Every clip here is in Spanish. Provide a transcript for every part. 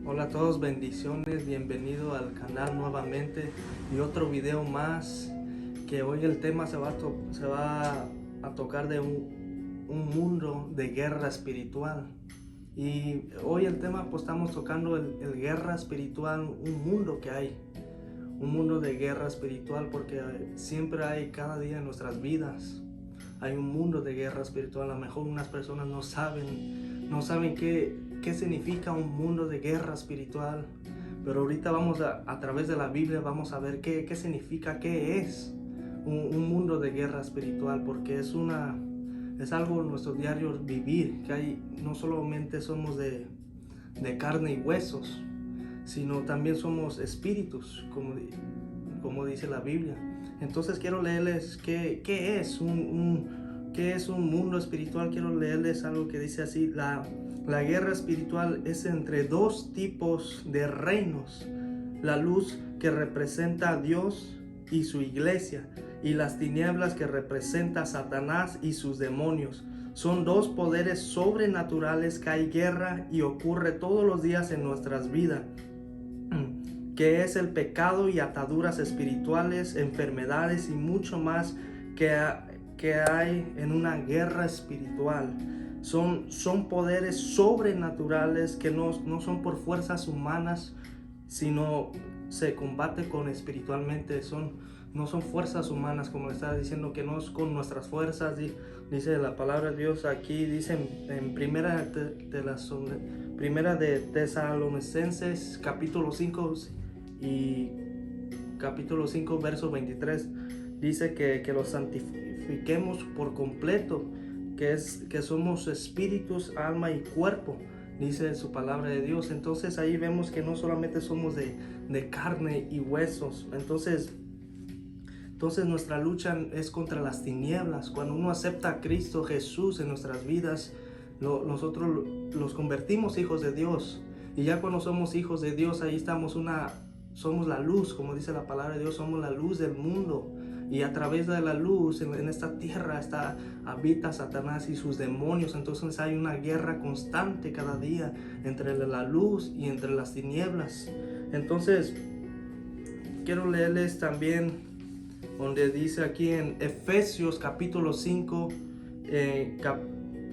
Hola a todos, bendiciones, bienvenido al canal nuevamente y otro video más. Que hoy el tema se va a tocar de un mundo de guerra espiritual. Y hoy el tema, pues estamos tocando el guerra espiritual, un mundo que hay, un mundo de guerra espiritual, porque siempre hay, cada día en nuestras vidas hay un mundo de guerra espiritual. A lo mejor unas personas no saben qué significa un mundo de guerra espiritual, pero ahorita vamos a través de la Biblia vamos a ver qué significa, qué es un mundo de guerra espiritual, porque es algo en nuestro diario vivir, que hay, no solamente somos de carne y huesos, sino también somos espíritus, como dice la Biblia. Entonces quiero leerles qué es un mundo espiritual. Quiero leerles algo que dice así: la guerra espiritual es entre dos tipos de reinos: la luz, que representa a Dios y su iglesia, y las tinieblas, que representa a Satanás y sus demonios. Son dos poderes sobrenaturales que hay guerra y ocurre todos los días en nuestras vidas, que es el pecado y ataduras espirituales, enfermedades y mucho más que hay en una guerra espiritual. Son poderes sobrenaturales que no son por fuerzas humanas, sino se combate con espiritualmente. No son fuerzas humanas, como estaba diciendo, que no es con nuestras fuerzas. Dice la palabra de Dios aquí, dice en primera de Tesalonicenses capítulo 5 y capítulo 5 verso 23, dice que los santifiquemos por completo, que somos espíritus, alma y cuerpo, dice su palabra de Dios. Entonces ahí vemos que no solamente somos de carne y huesos. Entonces nuestra lucha es contra las tinieblas. Cuando uno acepta a Cristo Jesús en nuestras vidas, nosotros los convertimos hijos de Dios. Y ya cuando somos hijos de Dios, ahí somos la luz, como dice la palabra de Dios, somos la luz del mundo. Y a través de la luz en esta tierra habita Satanás y sus demonios. Entonces hay una guerra constante cada día entre la luz y entre las tinieblas. Entonces quiero leerles también donde dice aquí en Efesios capítulo 5,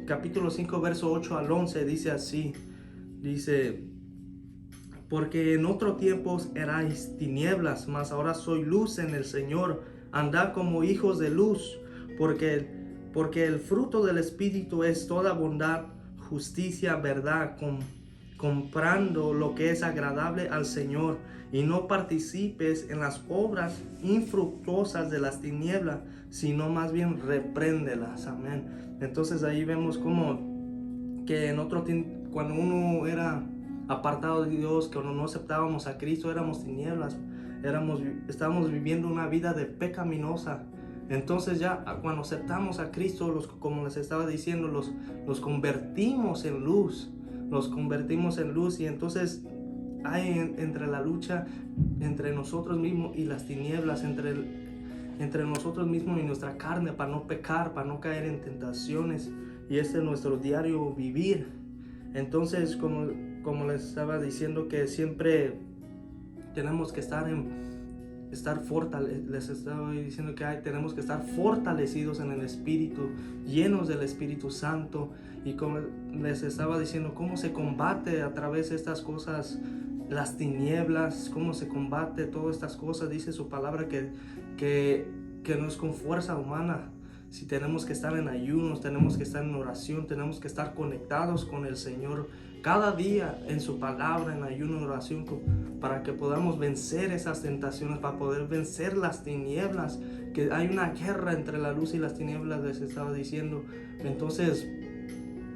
capítulo 5 verso 8 al 11, dice así, dice: porque en otro tiempo erais tinieblas, mas ahora soy luz en el Señor. Andad como hijos de luz, porque el fruto del Espíritu es toda bondad, justicia, verdad, comprando lo que es agradable al Señor, y no participes en las obras infructuosas de las tinieblas, sino más bien repréndelas. Amén. Entonces ahí vemos como que en otro tiempo, cuando uno era apartado de Dios, cuando no aceptábamos a Cristo, éramos tinieblas, estábamos viviendo una vida de pecaminosa. Entonces ya cuando aceptamos a Cristo, como les estaba diciendo, los convertimos en luz, y entonces hay entre la lucha entre nosotros mismos y las tinieblas, entre nosotros mismos y nuestra carne, para no pecar, para no caer en tentaciones. Y este es nuestro diario vivir. Entonces, como les estaba diciendo, que siempre tenemos que les estaba diciendo que tenemos que estar fortalecidos en el Espíritu, llenos del Espíritu Santo. Y como les estaba diciendo, cómo se combate a través de estas cosas, las tinieblas, cómo se combate todas estas cosas. Dice su palabra que no es con fuerza humana. Si tenemos que estar en ayunos, tenemos que estar en oración, tenemos que estar conectados con el Señor cada día en su palabra, en ayuno, en oración, para que podamos vencer esas tentaciones, para poder vencer las tinieblas, que hay una guerra entre la luz y las tinieblas, les estaba diciendo. Entonces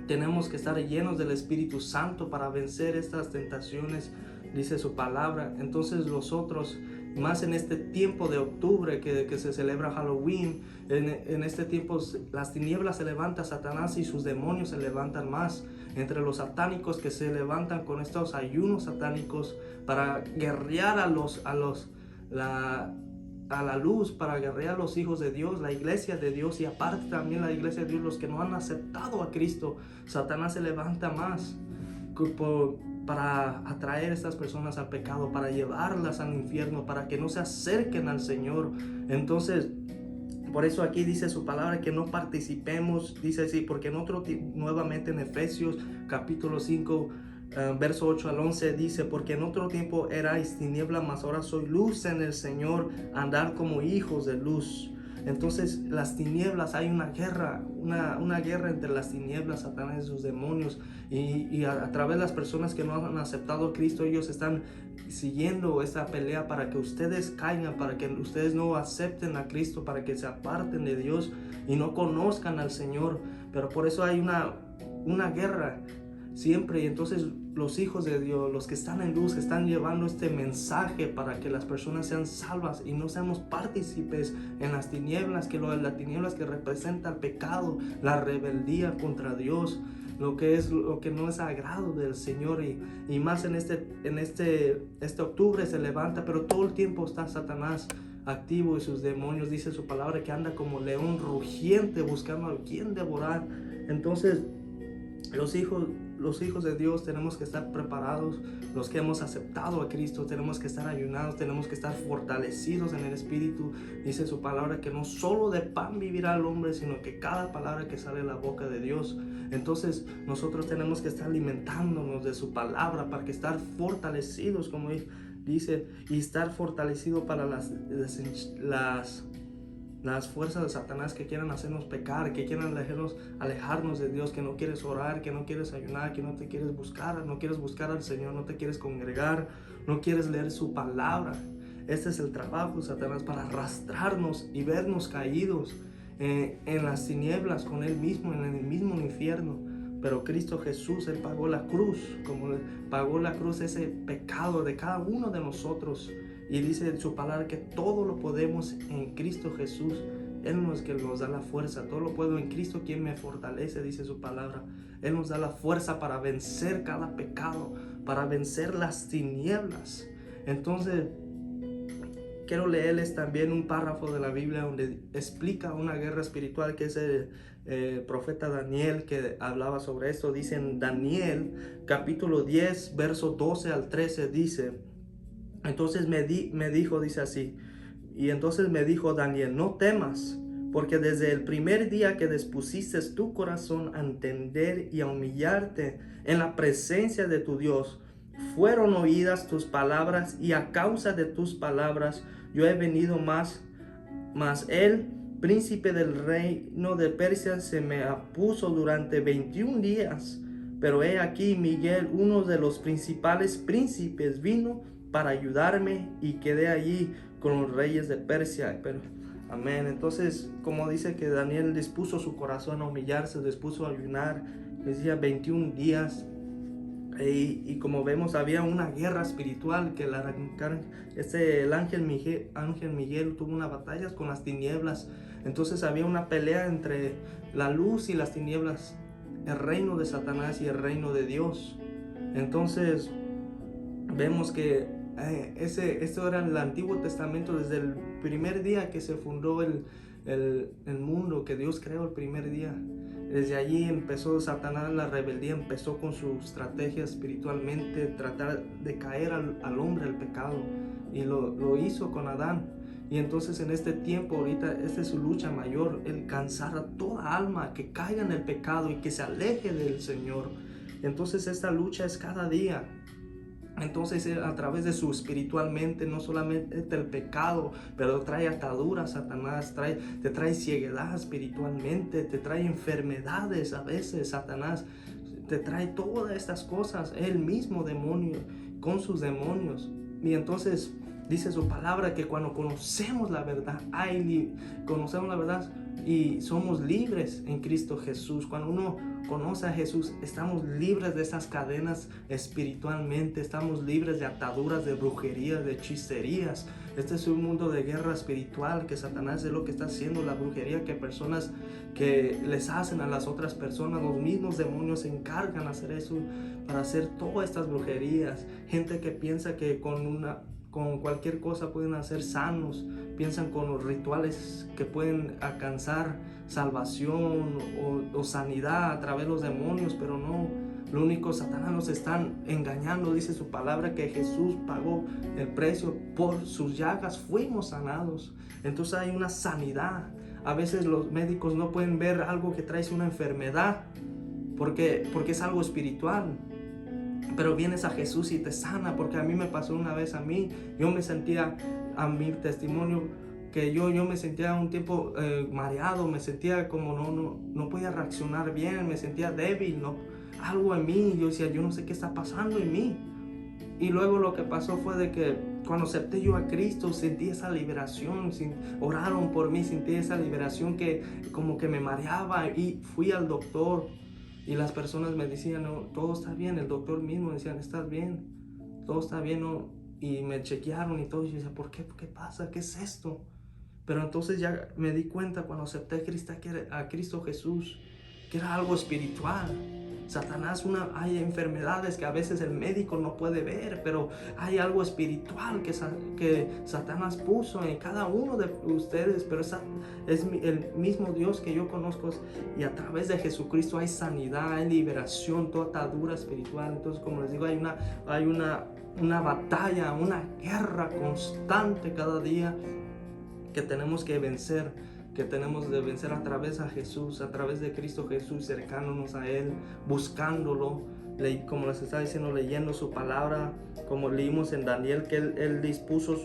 tenemos que estar llenos del Espíritu Santo para vencer estas tentaciones, dice su palabra. Entonces nosotros, más en este tiempo de octubre que se celebra Halloween, en este tiempo las tinieblas se levantan, Satanás y sus demonios se levantan más. Entre los satánicos que se levantan con estos ayunos satánicos para guerrear a la luz, para guerrear a los hijos de Dios, la iglesia de Dios, y aparte también la iglesia de Dios, los que no han aceptado a Cristo, Satanás se levanta más para atraer a estas personas al pecado, para llevarlas al infierno, para que no se acerquen al Señor. Entonces, por eso aquí dice su palabra que no participemos, dice así, porque nuevamente en Efesios capítulo 5, verso 8 al 11 dice, porque en otro tiempo erais tiniebla, mas ahora soy luz en el Señor, andar como hijos de luz. Entonces las tinieblas, hay una guerra entre las tinieblas, Satanás y sus demonios, y a través de las personas que no han aceptado a Cristo, ellos están siguiendo esta pelea para que ustedes caigan, para que ustedes no acepten a Cristo, para que se aparten de Dios y no conozcan al Señor. Pero por eso hay una guerra siempre. Y entonces los hijos de Dios, los que están en luz, están llevando este mensaje para que las personas sean salvas y no seamos partícipes en las tinieblas, las tinieblas que representan el pecado, la rebeldía contra Dios, lo que no es agrado del Señor. Y más en este octubre se levanta, pero todo el tiempo está Satanás activo y sus demonios, dice su palabra, que anda como león rugiente buscando a quien devorar. Entonces los hijos de Dios tenemos que estar preparados. Los que hemos aceptado a Cristo tenemos que estar ayunados, tenemos que estar fortalecidos en el Espíritu. Dice su palabra que no solo de pan vivirá el hombre, sino que cada palabra que sale de la boca de Dios. Entonces nosotros tenemos que estar alimentándonos de su palabra para que estar fortalecidos, como dice, y estar fortalecido para las fuerzas de Satanás que quieran hacernos pecar, que quieran alejarnos de Dios, que no quieres orar, que no quieres ayunar, que no te quieres buscar, no quieres buscar al Señor, no te quieres congregar, no quieres leer su palabra. Este es el trabajo de Satanás, para arrastrarnos y vernos caídos en las tinieblas con Él mismo, en el mismo infierno. Pero Cristo Jesús, Él pagó la cruz, como pagó la cruz ese pecado de cada uno de nosotros. Y dice en su palabra que todo lo podemos en Cristo Jesús. Él no es que nos da la fuerza, todo lo puedo en Cristo quien me fortalece, dice su palabra. Él nos da la fuerza para vencer cada pecado, para vencer las tinieblas. Entonces, quiero leerles también un párrafo de la Biblia donde explica una guerra espiritual, que es el profeta Daniel, que hablaba sobre esto. Dice en Daniel capítulo 10, verso 12 al 13, dice: entonces me dijo, dice así, y entonces me dijo Daniel, no temas, porque desde el primer día que dispusiste tu corazón a entender y a humillarte en la presencia de tu Dios, fueron oídas tus palabras, y a causa de tus palabras yo he venido mas el príncipe del reino de Persia se me opuso durante 21 días. Pero he aquí Miguel, uno de los principales príncipes, vino para ayudarme, y quedé allí con los reyes de Persia. Pero, amén. Entonces, como dice que Daniel dispuso su corazón a humillarse, dispuso a ayunar, decía 21 días. Y como vemos, había una guerra espiritual que el ángel Miguel tuvo una batalla con las tinieblas. Entonces había una pelea entre la luz y las tinieblas, el reino de Satanás y el reino de Dios. Entonces vemos que esto era en el Antiguo Testamento, desde el primer día que se fundó el mundo, que Dios creó el primer día. Desde allí empezó Satanás, la rebeldía, empezó con su estrategia espiritualmente, tratar de caer al hombre, al pecado, y lo hizo con Adán. Y entonces en este tiempo, ahorita, esta es su lucha mayor, el cansar a toda alma que caiga en el pecado y que se aleje del Señor. Entonces esta lucha es cada día. Entonces a través de su espiritualmente, no solamente el pecado, pero trae ataduras, Satanás, te trae ceguedad espiritualmente, te trae enfermedades a veces, Satanás, te trae todas estas cosas, el mismo demonio con sus demonios. Y entonces dice su palabra que cuando conocemos la verdad, conocemos la verdad y somos libres en Cristo Jesús. Cuando uno conoce a Jesús, estamos libres de esas cadenas espiritualmente, estamos libres de ataduras, de brujerías, de hechicerías. Este es un mundo de guerra espiritual, que Satanás es lo que está haciendo, la brujería que personas que les hacen a las otras personas, los mismos demonios se encargan de hacer eso, para hacer todas estas brujerías. Gente que piensa que con cualquier cosa pueden hacer sanos, piensan con los rituales que pueden alcanzar salvación o sanidad a través de los demonios, pero no. Lo único, Satanás nos están engañando. Dice su palabra que Jesús pagó el precio, por sus llagas fuimos sanados. Entonces hay una sanidad. A veces los médicos no pueden ver algo que trae una enfermedad porque es algo espiritual. Pero vienes a Jesús y te sana, porque a mí me pasó una vez yo me sentía, a mi testimonio, que yo me sentía un tiempo mareado, me sentía como no podía reaccionar bien, me sentía débil, algo en mí, yo decía, yo no sé qué está pasando en mí. Y luego lo que pasó fue de que cuando acepté yo a Cristo, sentí esa liberación, oraron por mí, sentí esa liberación que como que me mareaba, y fui al doctor. Y las personas me decían, no, todo está bien. El doctor mismo decía, estás bien, todo está bien, ¿no? Y me chequearon y todo. Y yo decía, ¿por qué? ¿Qué pasa? ¿Qué es esto? Pero entonces ya me di cuenta cuando acepté a Cristo Jesús, que era algo espiritual. Satanás, hay enfermedades que a veces el médico no puede ver, pero hay algo espiritual que Satanás puso en cada uno de ustedes. Pero es el mismo Dios que yo conozco, y a través de Jesucristo hay sanidad, hay liberación, toda atadura espiritual. Entonces, como les digo, hay una batalla, una guerra constante cada día que tenemos que vencer, a través de Jesús, a través de Cristo Jesús, cercándonos a Él, buscándolo, como les estaba diciendo, leyendo su palabra, como leímos en Daniel, que Él dispuso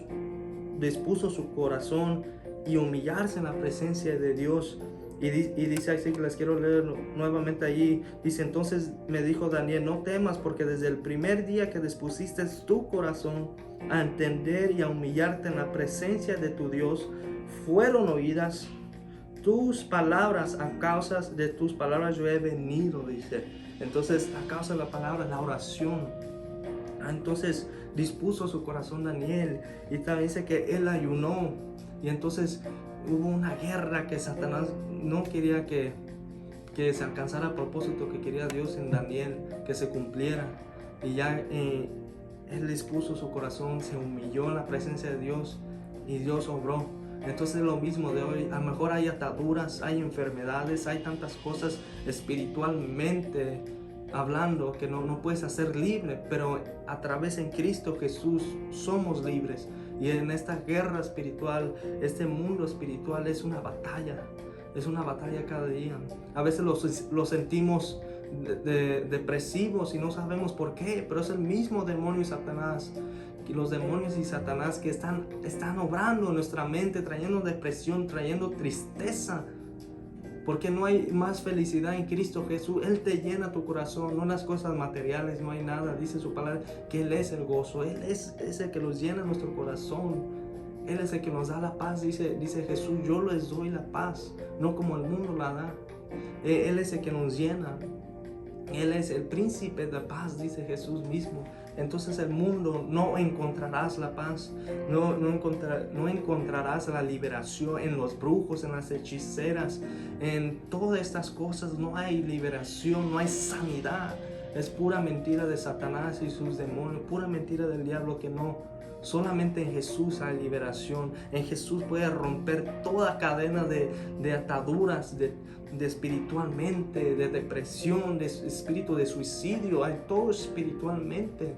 su corazón y humillarse en la presencia de Dios. Y dice así, que les quiero leer nuevamente allí. Dice, entonces me dijo Daniel, no temas, porque desde el primer día que dispusiste tu corazón a entender y a humillarte en la presencia de tu Dios, fueron oídas tus palabras. A causa de tus palabras yo he venido, dice. Entonces, a causa de la palabra, la oración. Entonces dispuso su corazón Daniel, y también dice que él ayunó, y entonces hubo una guerra que Satanás no quería que se alcanzara el propósito que quería Dios en Daniel, que se cumpliera. Y ya él dispuso su corazón, se humilló en la presencia de Dios, y Dios obró. Entonces es lo mismo de hoy. A lo mejor hay ataduras, hay enfermedades, hay tantas cosas espiritualmente hablando que no puedes hacer libre, pero a través en Cristo Jesús somos libres. Y en esta guerra espiritual, este mundo espiritual es una batalla cada día. A veces los sentimos depresivos y no sabemos por qué, pero es el mismo demonio y Satanás. Los demonios y Satanás que están obrando en nuestra mente, trayendo depresión, trayendo tristeza, porque no hay más felicidad en Cristo Jesús. Él te llena tu corazón, no las cosas materiales, no hay nada. Dice su palabra que Él es el gozo, Él es el que nos llena nuestro corazón, Él es el que nos da la paz. Dice Jesús, yo les doy la paz, no como el mundo la da. Él es el que nos llena, Él es el príncipe de paz, dice Jesús mismo. Entonces el mundo no encontrarás la paz, no encontrarás la liberación en los brujos, en las hechiceras, en todas estas cosas. No hay liberación, no hay sanidad. Es pura mentira de Satanás y sus demonios, pura mentira del diablo, que no. Solamente en Jesús hay liberación. En Jesús puedes romper toda cadena de ataduras, de espiritualmente, de depresión, de espíritu de suicidio. Hay todo espiritualmente.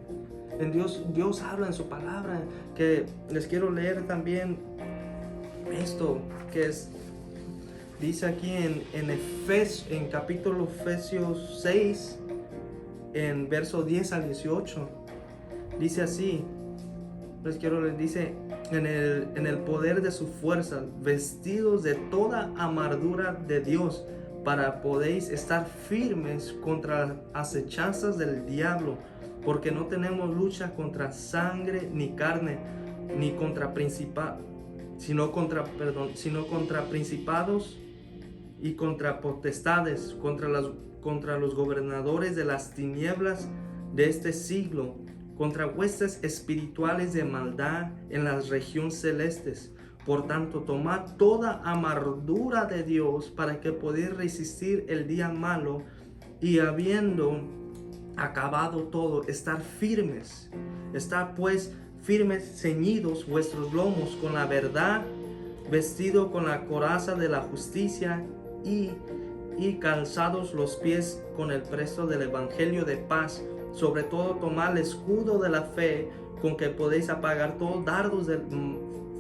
En Dios habla en su palabra, que les quiero leer también esto, que dice aquí en capítulo Efesios 6, en verso 10 al 18. Dice así, dice, en el poder de su fuerza, vestidos de toda armadura de Dios, para podéis estar firmes contra las acechanzas del diablo, porque no tenemos lucha contra sangre ni carne, ni contra sino contra principados y contra potestades, contra los gobernadores de las tinieblas de este siglo, contra huestes espirituales de maldad en las regiones celestes. Por tanto, tomad toda armadura de Dios para que podáis resistir el día malo, y habiendo acabado todo, estar firmes. Estad pues firmes, ceñidos vuestros lomos con la verdad, vestido con la coraza de la justicia, y y calzados los pies con el presto del evangelio de paz. Sobre todo tomad el escudo de la fe, con que podéis apagar todos dardos del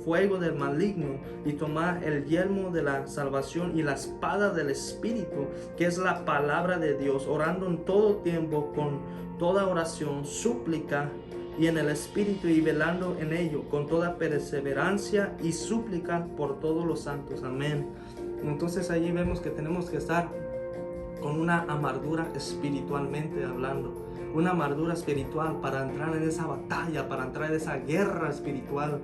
fuego del maligno, y tomad el yelmo de la salvación y la espada del Espíritu, que es la palabra de Dios, orando en todo tiempo con toda oración, súplica y en el Espíritu, y velando en ello con toda perseverancia y súplica por todos los santos. Amén. Entonces allí vemos que tenemos que estar con una amargura espiritualmente hablando, una amargura espiritual para entrar en esa batalla, para entrar en esa guerra espiritual.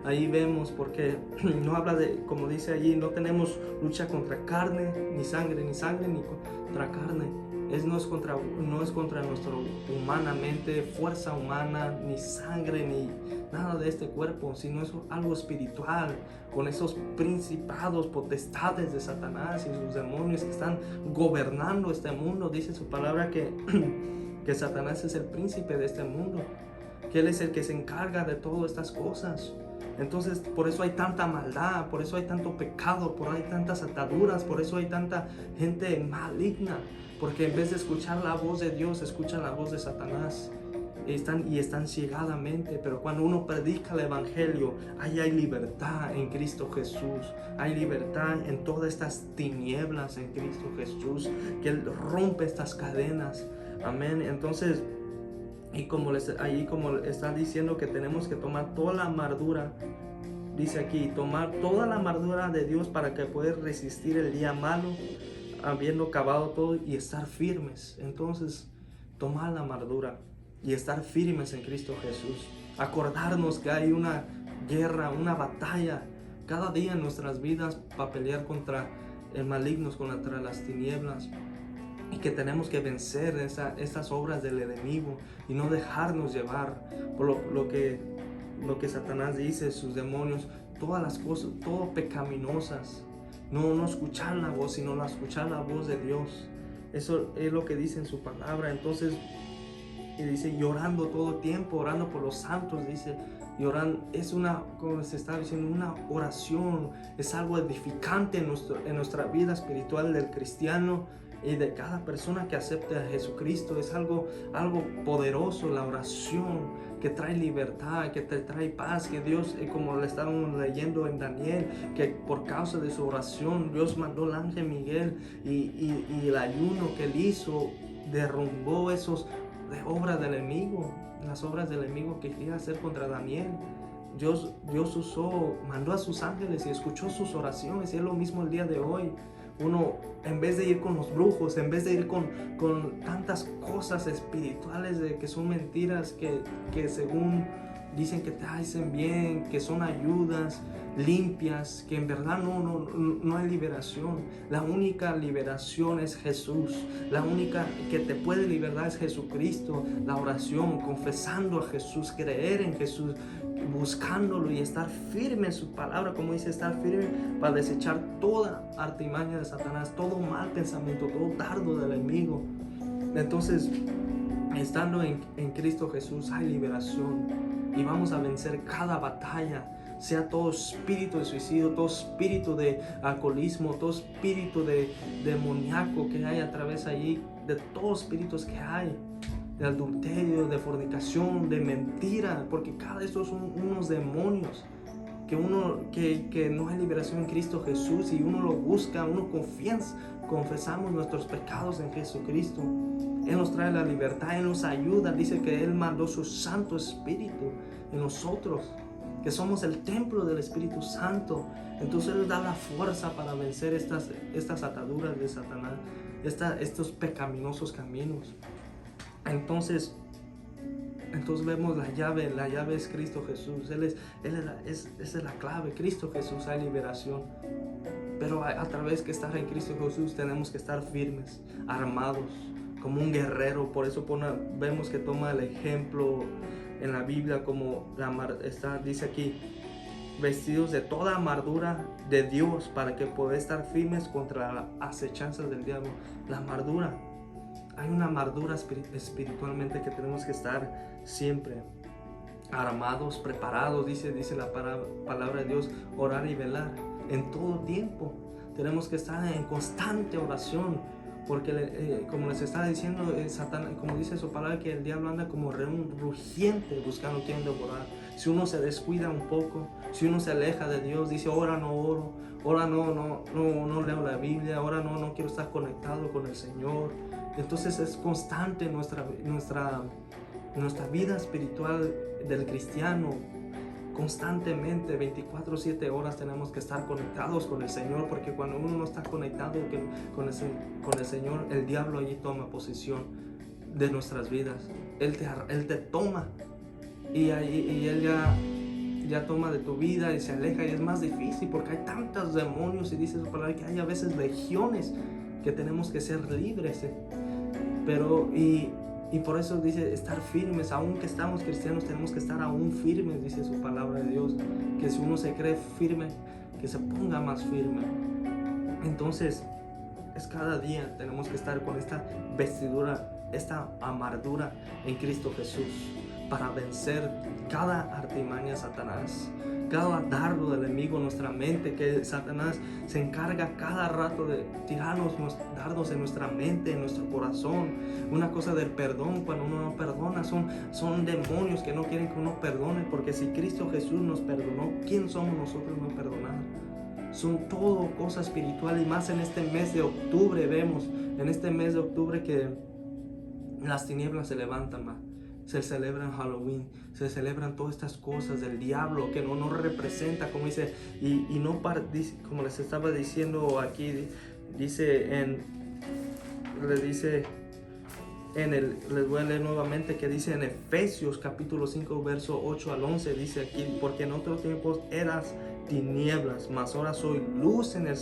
Ahí vemos, porque no habla de, como dice allí, no tenemos lucha contra carne, ni sangre ni contra carne. No es contra nuestra humanamente, fuerza humana, ni sangre, ni nada de este cuerpo, sino es algo espiritual, con esos principados, potestades de Satanás y sus demonios que están gobernando este mundo. Dice su palabra que Satanás es el príncipe de este mundo, que él es el que se encarga de todas estas cosas. Entonces, por eso hay tanta maldad, por eso hay tanto pecado, por eso hay tantas ataduras, por eso hay tanta gente maligna, porque en vez de escuchar la voz de Dios, escuchan la voz de Satanás y están ciegadamente. Pero cuando uno predica el evangelio, ahí hay libertad en Cristo Jesús, hay libertad en todas estas tinieblas en Cristo Jesús, que Él rompe estas cadenas. Amén. Entonces, y como está diciendo que tenemos que tomar toda la armadura, dice aquí, tomar toda la armadura de Dios para que pueda resistir el día malo, habiendo acabado todo y estar firmes. Entonces, tomar la armadura y estar firmes en Cristo Jesús. Acordarnos que hay una guerra, una batalla cada día en nuestras vidas para pelear contra el maligno, contra las tinieblas. Y que tenemos que vencer estas obras del enemigo y no dejarnos llevar por lo que Satanás dice, sus demonios, todas las cosas, todo pecaminosas. No escuchar la voz, sino escuchar la voz de Dios. Eso es lo que dice en su palabra. Entonces, y dice, llorando todo el tiempo, orando por los santos, dice, llorando, como se está diciendo, una oración, es algo edificante en nuestra vida espiritual del cristiano y de cada persona que acepte a Jesucristo. Es algo poderoso, la oración, que trae libertad, que te trae paz, que Dios, como le estábamos leyendo en Daniel, que por causa de su oración Dios mandó al ángel Miguel, y el ayuno que él hizo derrumbó esas obras del enemigo, las obras del enemigo que quería hacer contra Daniel. Dios mandó a sus ángeles y escuchó sus oraciones, y es lo mismo el día de hoy. Uno, en vez de ir con los brujos, en vez de ir con tantas cosas espirituales que son mentiras, que según dicen que te hacen bien, que son ayudas limpias, que en verdad no hay liberación. La única liberación es Jesús. La única que te puede liberar es Jesucristo. La oración, confesando a Jesús, creer en Jesús, buscándolo y estar firme en su palabra, como dice, estar firme para desechar toda artimaña de Satanás, todo mal pensamiento, todo dardo del enemigo. Entonces, estando en Cristo Jesús hay liberación y vamos a vencer cada batalla, sea todo espíritu de suicidio, todo espíritu de alcoholismo, todo espíritu de demoníaco que hay a través allí, de todos espíritus que hay, de adulterio, de fornicación, de mentira, porque cada de estos son unos demonios que no hay liberación en Cristo Jesús, y uno lo busca, uno confesamos nuestros pecados en Jesucristo. Él nos trae la libertad, Él nos ayuda. Dice que Él mandó su Santo Espíritu en nosotros, que somos el templo del Espíritu Santo. Entonces Él da la fuerza para vencer estas ataduras de Satanás, estos pecaminosos caminos. Entonces vemos la llave es Cristo Jesús. Esa es la clave, Cristo Jesús, hay liberación. Pero a través que estar en Cristo Jesús tenemos que estar firmes, armados, como un guerrero. Por eso vemos que toma el ejemplo en la Biblia, como dice aquí, vestidos de toda armadura de Dios para que podáis estar firmes contra las acechanzas del diablo. La armadura. Hay una armadura espiritualmente que tenemos que estar siempre armados, preparados, dice la palabra de Dios, orar y velar en todo tiempo. Tenemos que estar en constante oración, porque como les estaba diciendo, Satanás, como dice su palabra, que el diablo anda como león rugiente buscando quien devorar. Si uno se descuida un poco, si uno se aleja de Dios, dice, ahora no oro, ahora no leo la Biblia, ahora no quiero estar conectado con el Señor. Entonces es constante nuestra vida espiritual del cristiano. Constantemente, 24/7 horas tenemos que estar conectados con el Señor, porque cuando uno no está conectado con el Señor, el diablo allí toma posesión de nuestras vidas. Él te toma y Él ya toma de tu vida y se aleja, y es más difícil porque hay tantos demonios, y dice su palabra que hay a veces legiones que tenemos que ser libres, y por eso dice estar firmes. Aunque estamos cristianos, tenemos que estar aún firmes, dice su palabra de Dios, que si uno se cree firme, que se ponga más firme. Entonces es cada día tenemos que estar con esta vestidura, esta armadura en Cristo Jesús, para vencer cada artimaña de Satanás, cada dardo del enemigo en nuestra mente, que Satanás se encarga cada rato de tirarnos dardos en nuestra mente, en nuestro corazón. Una cosa del perdón, cuando uno no perdona, son demonios que no quieren que uno perdone, porque si Cristo Jesús nos perdonó, ¿quién somos nosotros no perdonar? Son todo cosa espiritual, y más en este mes de octubre. Vemos en este mes de octubre que las tinieblas se levantan más. Se celebran Halloween, se celebran todas estas cosas del diablo que no nos representa, como dice, y no como les estaba diciendo aquí, les voy a leer nuevamente, que dice en Efesios capítulo 5 verso 8 al 11, dice aquí, porque en otros tiempos eras tinieblas, mas ahora soy luz en el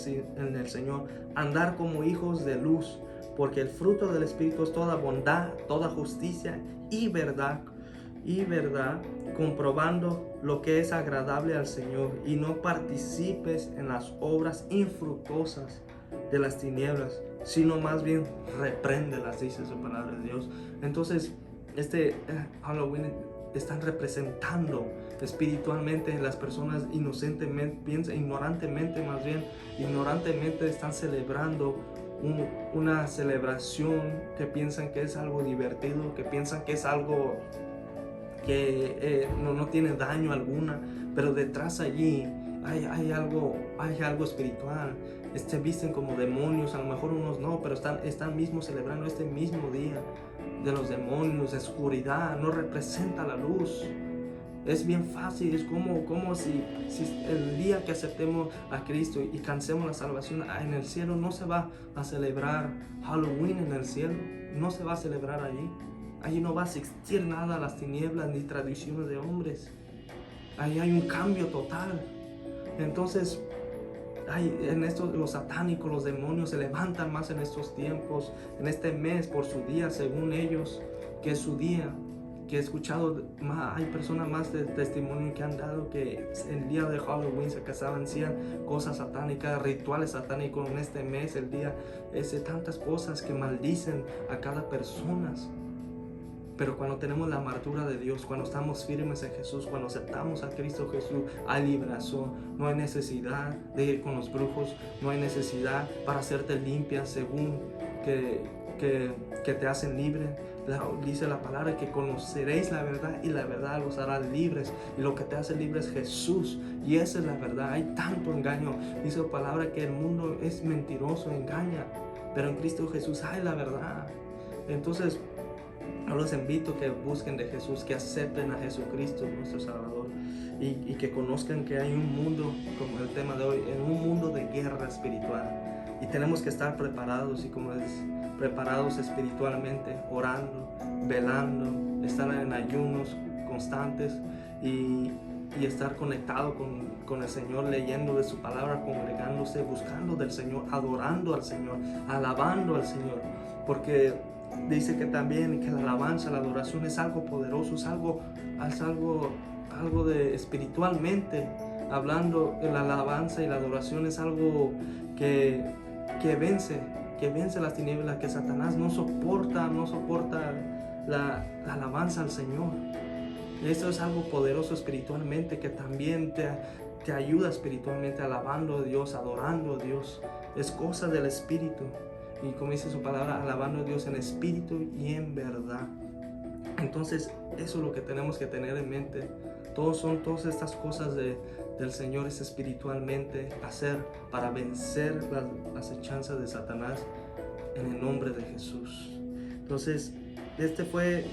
Señor, andar como hijos de luz, porque el fruto del Espíritu es toda bondad, toda justicia y verdad, comprobando lo que es agradable al Señor, y no participes en las obras infructuosas de las tinieblas, sino más bien repréndelas, dice su palabra de Dios. Entonces, Halloween están representando espiritualmente las personas ignorantemente están celebrando una celebración que piensan que es algo divertido, que piensan que es algo que no tiene daño alguna, pero detrás allí hay algo espiritual. Visten como demonios, a lo mejor unos no, pero están mismos celebrando este mismo día de los demonios, de oscuridad, no representa la luz. Es bien fácil, es como si el día que aceptemos a Cristo y cansemos la salvación, en el cielo no se va a celebrar Halloween. En el cielo no se va a celebrar allí. Allí no va a existir nada, las tinieblas ni tradiciones de hombres. Ahí hay un cambio total. Entonces, los satánicos, los demonios se levantan más en estos tiempos, en este mes, por su día, según ellos, que es su día. Que he escuchado, hay personas más de testimonio que han dado que el día de Halloween se casaban, hacían cosas satánicas, rituales satánicos en este mes, el día, tantas cosas que maldicen a cada persona. Pero cuando tenemos la armadura de Dios, cuando estamos firmes en Jesús, cuando aceptamos a Cristo Jesús, hay liberación. No hay necesidad de ir con los brujos, no hay necesidad para hacerte limpia según que te hacen libre. Dice la palabra que conoceréis la verdad y la verdad los hará libres, y lo que te hace libre es Jesús, y esa es la verdad. Hay tanto engaño, dice la palabra que el mundo es mentiroso, engaña, pero en Cristo Jesús hay la verdad. Entonces yo los invito a que busquen de Jesús, que acepten a Jesucristo nuestro Salvador, y que conozcan que hay un mundo, como el tema de hoy, en un mundo de guerra espiritual, y tenemos que estar preparados, y como es preparados espiritualmente, orando, velando, estar en ayunos constantes, y estar conectado con el Señor, leyendo de su palabra, congregándose, buscando del Señor, adorando al Señor, alabando al Señor, porque dice que también que la alabanza, la adoración es algo poderoso, es algo de espiritualmente hablando. La alabanza y la adoración es algo que vence las tinieblas, que Satanás no soporta la alabanza al Señor. Esto es algo poderoso espiritualmente, que también te ayuda espiritualmente, alabando a Dios, adorando a Dios. Es cosa del Espíritu. Y como dice su palabra, alabando a Dios en espíritu y en verdad. Entonces, eso es lo que tenemos que tener en mente. Todas estas cosas del Señor es espiritualmente hacer para vencer las hechanzas de Satanás en el nombre de Jesús. Entonces, este fue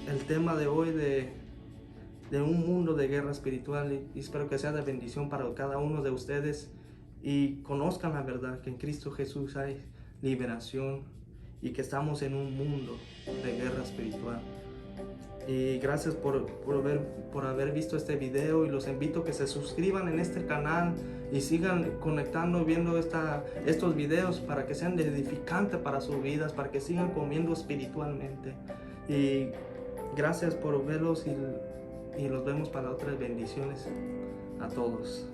el tema de hoy de un mundo de guerra espiritual, y espero que sea de bendición para cada uno de ustedes y conozcan la verdad que en Cristo Jesús hay liberación y que estamos en un mundo de guerra espiritual. Y gracias por haber visto este video, y los invito a que se suscriban en este canal y sigan conectando, viendo estos videos para que sean edificantes para sus vidas, para que sigan comiendo espiritualmente. Y gracias por verlos, y los vemos para otras bendiciones a todos.